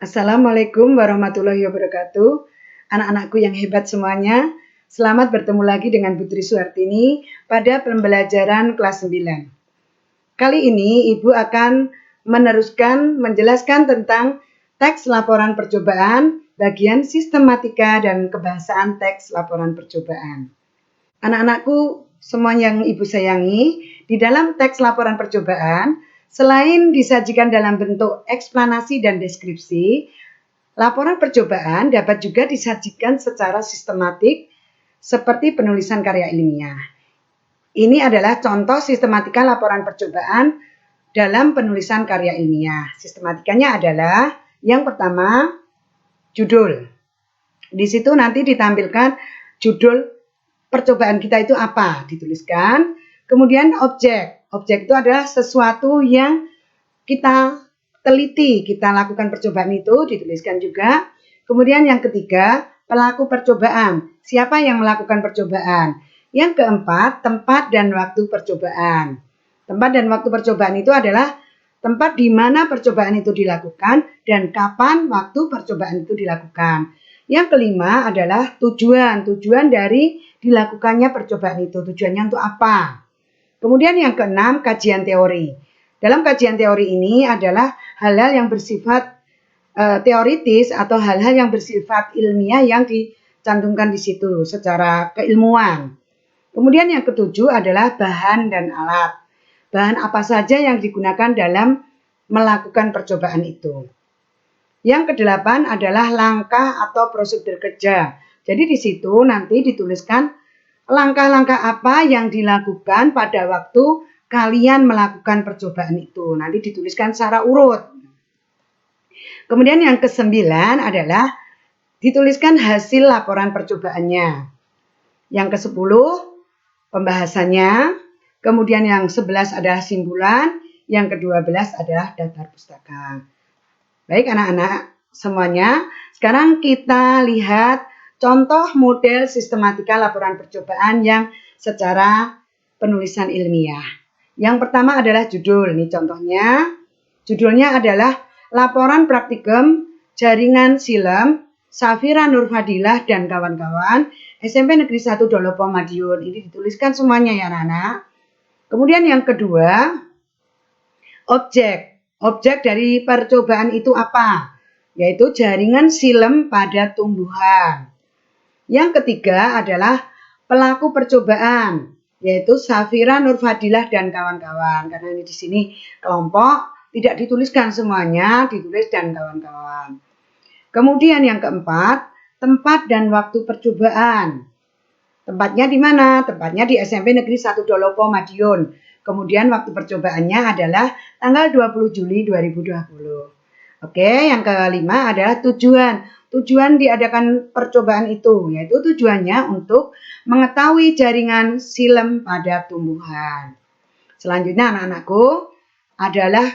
Assalamualaikum warahmatullahi wabarakatuh. Anak-anakku yang hebat semuanya, selamat bertemu lagi dengan Putri Suhartini pada pembelajaran kelas 9. Kali ini Ibu akan menjelaskan tentang teks laporan percobaan, bagian sistematika dan kebahasaan teks laporan percobaan. Anak-anakku semua yang Ibu sayangi, di dalam teks laporan percobaan, selain disajikan dalam bentuk eksplanasi dan deskripsi, laporan percobaan dapat juga disajikan secara sistematik seperti penulisan karya ilmiah. Ini adalah contoh sistematika laporan percobaan dalam penulisan karya ilmiah. Sistematikanya adalah yang pertama, judul. Di situ nanti ditampilkan judul percobaan kita itu apa, dituliskan. Kemudian objek. Objek itu adalah sesuatu yang kita teliti, kita lakukan percobaan itu, dituliskan juga. Kemudian yang ketiga, pelaku percobaan. Siapa yang melakukan percobaan? Yang keempat, tempat dan waktu percobaan. Tempat dan waktu percobaan itu adalah tempat di mana percobaan itu dilakukan dan kapan waktu percobaan itu dilakukan. Yang kelima adalah tujuan. Tujuan dari dilakukannya percobaan itu. Tujuannya untuk apa? Kemudian yang keenam, kajian teori. Dalam kajian teori ini adalah hal-hal yang bersifat teoritis atau hal-hal yang bersifat ilmiah yang dicantumkan di situ secara keilmuan. Kemudian yang ketujuh adalah bahan dan alat. Bahan apa saja yang digunakan dalam melakukan percobaan itu. Yang kedelapan adalah langkah atau prosedur kerja. Jadi di situ nanti dituliskan langkah-langkah apa yang dilakukan pada waktu kalian melakukan percobaan itu. Nanti dituliskan secara urut. Kemudian yang kesembilan adalah dituliskan hasil laporan percobaannya. Yang kesepuluh pembahasannya. Kemudian yang 11 adalah simpulan. Yang ke-12 adalah daftar pustaka. Baik anak-anak semuanya, sekarang kita lihat contoh model sistematika laporan percobaan yang secara penulisan ilmiah. Yang pertama adalah judul. Ini contohnya. Judulnya adalah Laporan Praktikum Jaringan Silem Safira Nurfadilah dan kawan-kawan SMP Negeri 1 Dolopo Madiun. Ini dituliskan semuanya ya anak-anak. Kemudian yang kedua, objek. Objek dari percobaan itu apa? Yaitu jaringan silem pada tumbuhan. Yang ketiga adalah pelaku percobaan, yaitu Safira Nurfadilah dan kawan-kawan. Karena ini di sini kelompok, tidak dituliskan semuanya, ditulis dan kawan-kawan. Kemudian yang keempat, tempat dan waktu percobaan. Tempatnya di mana? Tempatnya di SMP Negeri 1 Dolopo Madiun. Kemudian waktu percobaannya adalah tanggal 20 Juli 2020. Oke, yang kelima adalah tujuan. Tujuan diadakan percobaan itu, yaitu tujuannya untuk mengetahui jaringan silem pada tumbuhan. Selanjutnya anak-anakku adalah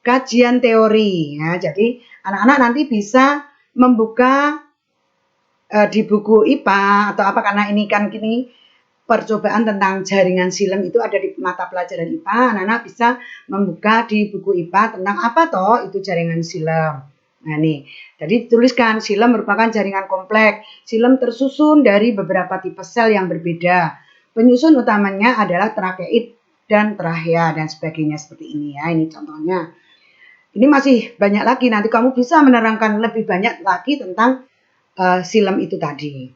kajian teori. Ya, jadi anak-anak nanti bisa membuka di buku IPA atau apa, karena ini kan kini percobaan tentang jaringan silem itu ada di mata pelajaran IPA. Anak-anak bisa membuka di buku IPA tentang apa toh itu jaringan silem. Nah nih, jadi tuliskan silem merupakan jaringan kompleks. Silem tersusun dari beberapa tipe sel yang berbeda. Penyusun utamanya adalah trakeid dan trachea dan sebagainya seperti ini ya. Ini contohnya. Ini masih banyak lagi. Nanti kamu bisa menerangkan lebih banyak lagi tentang silem itu tadi.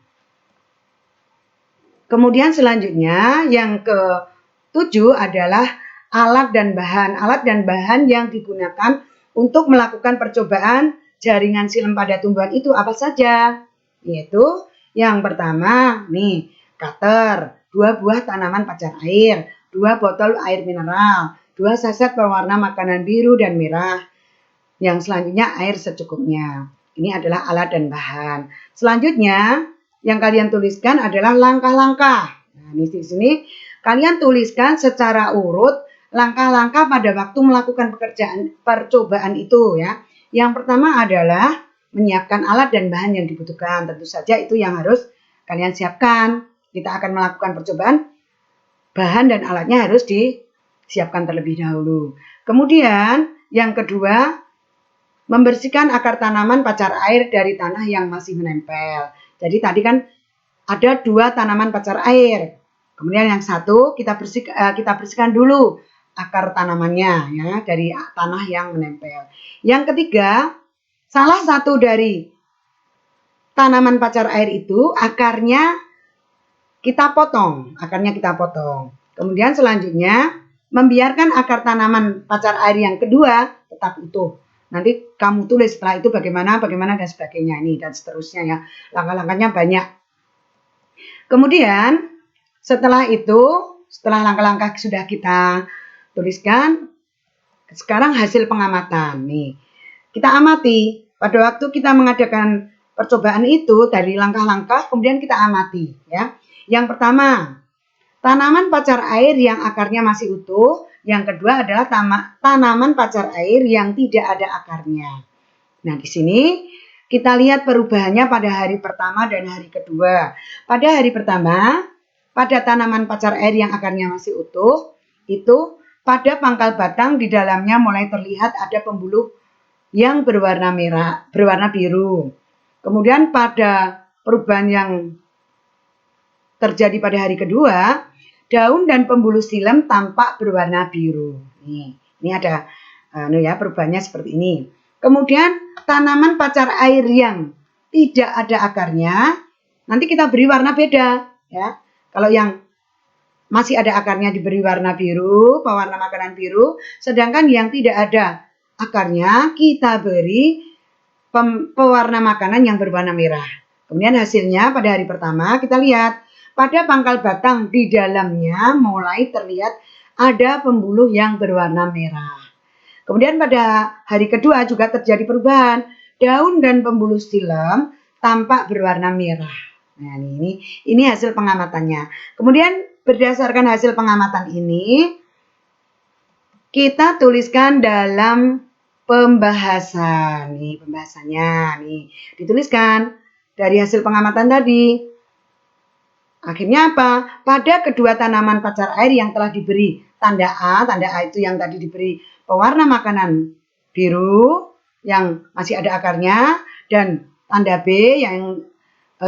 Kemudian selanjutnya yang ke-7 adalah alat dan bahan. Alat dan bahan yang digunakan untuk melakukan percobaan jaringan silem pada tumbuhan itu apa saja? Yaitu yang pertama, nih, cutter, 2 buah tanaman pacar air, 2 botol air mineral, 2 saset pewarna makanan biru dan merah. Yang selanjutnya air secukupnya. Ini adalah alat dan bahan. Selanjutnya yang kalian tuliskan adalah langkah-langkah. Nah, di sini kalian tuliskan secara urut langkah-langkah pada waktu melakukan percobaan itu ya. Yang pertama adalah menyiapkan alat dan bahan yang dibutuhkan. Tentu saja itu yang harus kalian siapkan. Kita akan melakukan percobaan, bahan dan alatnya harus disiapkan terlebih dahulu. Kemudian yang kedua, membersihkan akar tanaman pacar air dari tanah yang masih menempel. Jadi tadi kan ada 2 tanaman pacar air. Kemudian yang satu kita bersihkan dulu akar tanamannya ya dari tanah yang menempel. Yang ketiga, salah satu dari tanaman pacar air itu akarnya kita potong. Kemudian selanjutnya membiarkan akar tanaman pacar air yang kedua tetap utuh. Nanti kamu tulis setelah itu bagaimana dan sebagainya ini dan seterusnya ya. Langkah-langkahnya banyak. Kemudian setelah langkah-langkah sudah kita tuliskan, sekarang hasil pengamatan nih. Kita amati pada waktu kita mengadakan percobaan itu dari langkah-langkah kemudian kita amati ya. Yang pertama, tanaman pacar air yang akarnya masih utuh. Yang kedua adalah tanaman pacar air yang tidak ada akarnya. Nah, di sini kita lihat perubahannya pada hari pertama dan hari kedua. Pada hari pertama, pada tanaman pacar air yang akarnya masih utuh, itu pada pangkal batang di dalamnya mulai terlihat ada pembuluh yang berwarna biru. Kemudian pada perubahan yang terjadi pada hari kedua, daun dan pembuluh silem tampak berwarna biru. Ini ada perubahannya seperti ini. Kemudian tanaman pacar air yang tidak ada akarnya, nanti kita beri warna beda ya. Kalau yang masih ada akarnya diberi warna biru, pewarna makanan biru, sedangkan yang tidak ada akarnya kita beri pewarna makanan yang berwarna merah. Kemudian hasilnya pada hari pertama kita lihat pada pangkal batang di dalamnya mulai terlihat ada pembuluh yang berwarna merah. Kemudian pada hari kedua juga terjadi perubahan. Daun dan pembuluh silem tampak berwarna merah. Nah, ini hasil pengamatannya. Kemudian berdasarkan hasil pengamatan ini, kita tuliskan dalam pembahasan. Nih, pembahasannya nih dituliskan dari hasil pengamatan tadi. Akhirnya apa? Pada kedua tanaman pacar air yang telah diberi tanda A itu yang tadi diberi pewarna makanan biru yang masih ada akarnya, dan tanda B yang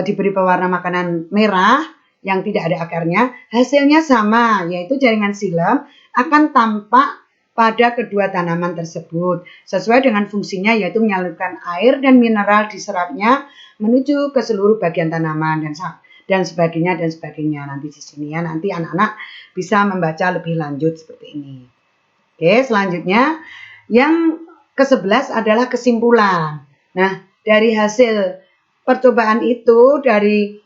diberi pewarna makanan merah yang tidak ada akarnya, hasilnya sama, yaitu jaringan silem akan tampak pada kedua tanaman tersebut sesuai dengan fungsinya, yaitu menyalurkan air dan mineral diserapnya menuju ke seluruh bagian tanaman dan sebagainya. Nanti di sini ya, nanti anak-anak bisa membaca lebih lanjut seperti ini. Oke, selanjutnya yang ke-11 adalah kesimpulan. Nah, dari hasil percobaan itu, dari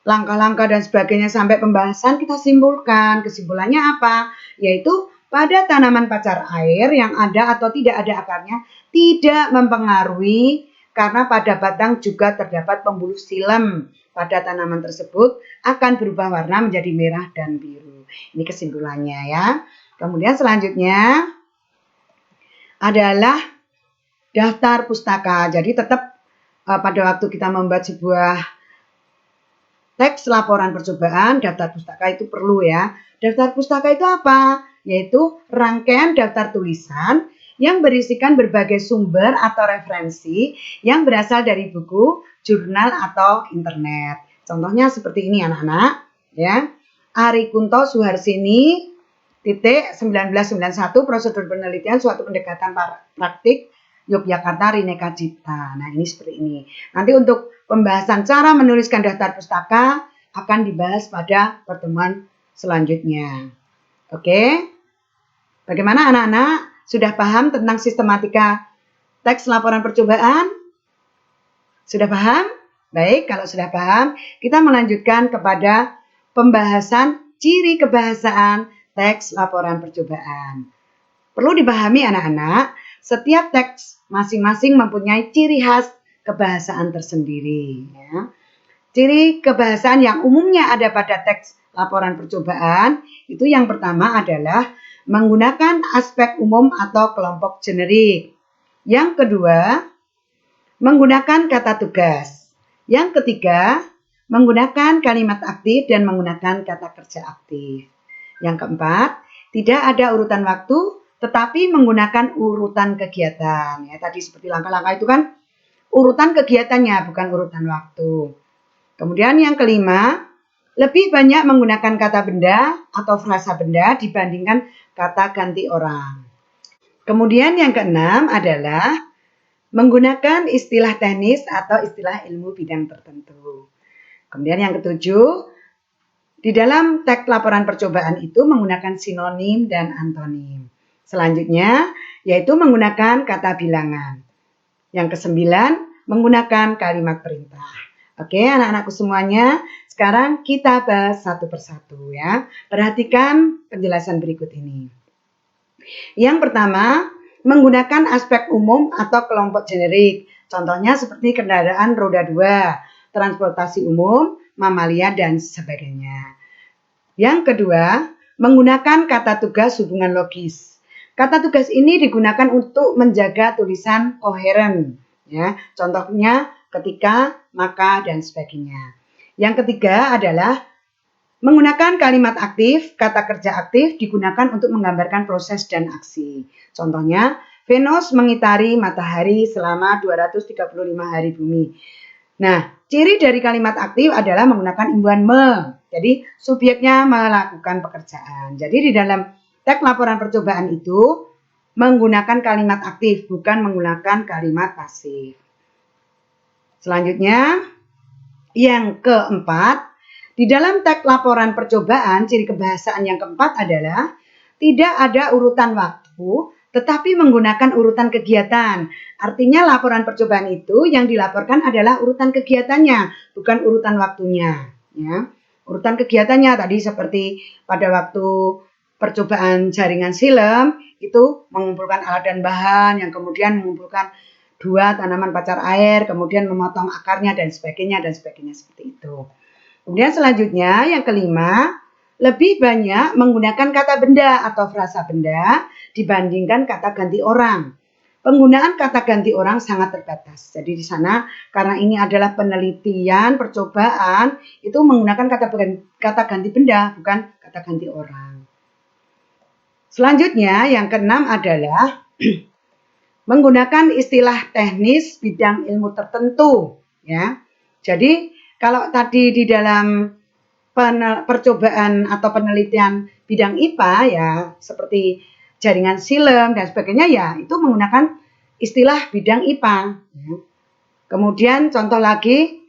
langkah-langkah dan sebagainya sampai pembahasan, kita simpulkan. Kesimpulannya apa? Yaitu pada tanaman pacar air yang ada atau tidak ada akarnya tidak mempengaruhi, karena pada batang juga terdapat pembuluh silem. Pada tanaman tersebut akan berubah warna menjadi merah dan biru. Ini kesimpulannya ya. Kemudian selanjutnya adalah daftar pustaka. Jadi tetap pada waktu kita membuat sebuah teks laporan percobaan, daftar pustaka itu perlu ya. Daftar pustaka itu apa? Yaitu rangkaian daftar tulisan yang berisikan berbagai sumber atau referensi yang berasal dari buku, jurnal, atau internet. Contohnya seperti ini anak-anak ya. Ari Kunto Suharsini titik 1991 prosedur penelitian suatu pendekatan praktik Yogyakarta Rineka Cipta. Nah, ini seperti ini. Nanti untuk pembahasan cara menuliskan daftar pustaka akan dibahas pada pertemuan selanjutnya. Oke. Bagaimana anak-anak? Sudah paham tentang sistematika teks laporan percobaan? Sudah paham? Baik, kalau sudah paham, kita melanjutkan kepada pembahasan ciri kebahasaan teks laporan percobaan. Perlu dipahami anak-anak, setiap teks masing-masing mempunyai ciri khas kebahasaan tersendiri. Ya. Ciri kebahasaan yang umumnya ada pada teks laporan percobaan, itu yang pertama adalah menggunakan aspek umum atau kelompok generik. Yang kedua, menggunakan kata tugas. Yang ketiga, menggunakan kalimat aktif dan menggunakan kata kerja aktif. Yang keempat, tidak ada urutan waktu tetapi menggunakan urutan kegiatan. Ya, tadi seperti langkah-langkah itu kan urutan kegiatannya, bukan urutan waktu. Kemudian yang kelima, lebih banyak menggunakan kata benda atau frasa benda dibandingkan kata ganti orang. Kemudian yang keenam adalah menggunakan istilah teknis atau istilah ilmu bidang tertentu. Kemudian yang ketujuh, di dalam teks laporan percobaan itu menggunakan sinonim dan antonim. Selanjutnya, yaitu menggunakan kata bilangan. Yang kesembilan, menggunakan kalimat perintah. Oke, anak-anakku semuanya, sekarang kita bahas satu persatu ya. Perhatikan penjelasan berikut ini. Yang pertama, menggunakan aspek umum atau kelompok generik. Contohnya seperti kendaraan roda 2, transportasi umum, mamalia, dan sebagainya. Yang kedua, menggunakan kata tugas hubungan logis. Kata tugas ini digunakan untuk menjaga tulisan koheren. Ya, contohnya ketika, maka, dan sebagainya. Yang ketiga adalah menggunakan kalimat aktif. Kata kerja aktif digunakan untuk menggambarkan proses dan aksi. Contohnya, Venus mengitari matahari selama 235 hari bumi. Nah, ciri dari kalimat aktif adalah menggunakan imbuhan me. Jadi, subjeknya melakukan pekerjaan. Jadi, di dalam teks laporan percobaan itu menggunakan kalimat aktif, bukan menggunakan kalimat pasif. Selanjutnya, yang keempat, di dalam teks laporan percobaan, ciri kebahasaan yang keempat adalah tidak ada urutan waktu, tetapi menggunakan urutan kegiatan. Artinya laporan percobaan itu yang dilaporkan adalah urutan kegiatannya, bukan urutan waktunya. Ya. Urutan kegiatannya tadi seperti pada waktu percobaan jaringan silem, itu mengumpulkan alat dan bahan, yang kemudian mengumpulkan 2 tanaman pacar air, kemudian memotong akarnya dan sebagainya seperti itu. Kemudian selanjutnya yang kelima, lebih banyak menggunakan kata benda atau frasa benda dibandingkan kata ganti orang. Penggunaan kata ganti orang sangat terbatas. Jadi di sana karena ini adalah penelitian, percobaan, itu menggunakan kata ganti benda, bukan kata ganti orang. Selanjutnya yang keenam adalah menggunakan istilah teknis bidang ilmu tertentu. Ya. Jadi kalau tadi di dalam percobaan atau penelitian bidang IPA ya seperti jaringan silem dan sebagainya ya itu menggunakan istilah bidang IPA. Kemudian contoh lagi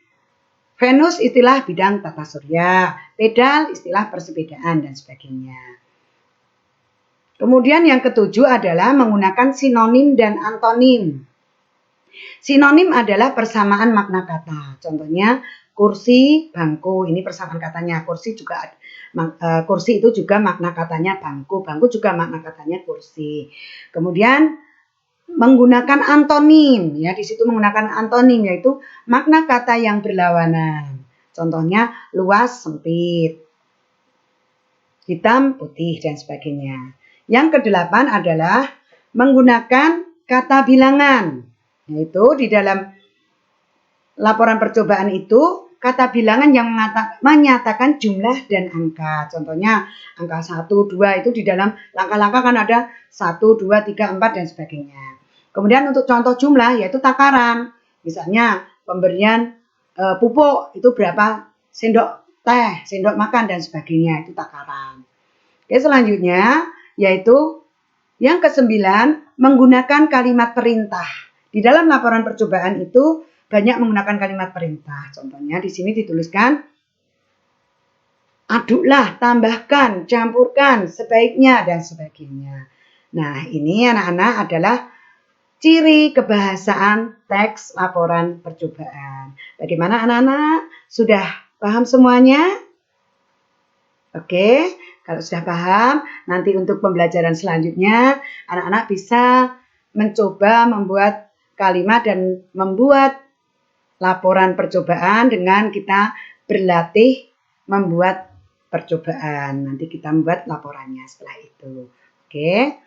Venus istilah bidang tata surya, pedal istilah persepedaan dan sebagainya. Kemudian yang ketujuh adalah menggunakan sinonim dan antonim. Sinonim adalah persamaan makna kata. Contohnya kursi, bangku, ini persamaan katanya. Kursi itu juga makna katanya bangku, bangku juga makna katanya kursi. Kemudian menggunakan antonim, ya di situ menggunakan antonim yaitu makna kata yang berlawanan. Contohnya luas, sempit, hitam, putih dan sebagainya. Yang kedelapan adalah menggunakan kata bilangan. Yaitu di dalam laporan percobaan itu kata bilangan yang menyatakan jumlah dan angka. Contohnya angka 1, 2 itu di dalam langkah-langkah kan ada 1, 2, 3, 4 dan sebagainya. Kemudian untuk contoh jumlah yaitu takaran. Misalnya pemberian pupuk itu berapa sendok teh, sendok makan dan sebagainya itu takaran. Oke, selanjutnya yaitu yang kesembilan menggunakan kalimat perintah. Di dalam laporan percobaan itu banyak menggunakan kalimat perintah. Contohnya di sini dituliskan aduklah, tambahkan, campurkan, sebaiknya dan sebagainya. Nah, ini anak-anak adalah ciri kebahasaan teks laporan percobaan. Bagaimana anak-anak? Sudah paham semuanya? Oke, kalau sudah paham, nanti untuk pembelajaran selanjutnya, anak-anak bisa mencoba membuat kalimat dan membuat laporan percobaan dengan kita berlatih membuat percobaan. Nanti kita membuat laporannya setelah itu. Oke.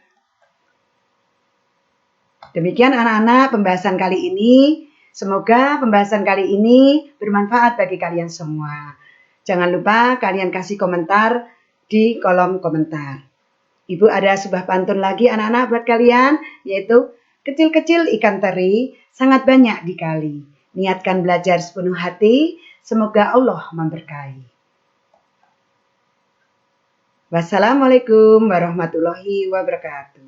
Demikian anak-anak pembahasan kali ini. Semoga pembahasan kali ini bermanfaat bagi kalian semua. Jangan lupa kalian kasih komentar di kolom komentar. Ibu ada sebuah pantun lagi anak-anak buat kalian, yaitu kecil-kecil ikan teri sangat banyak di kali. Niatkan belajar sepenuh hati, semoga Allah memberkahi. Wassalamualaikum warahmatullahi wabarakatuh.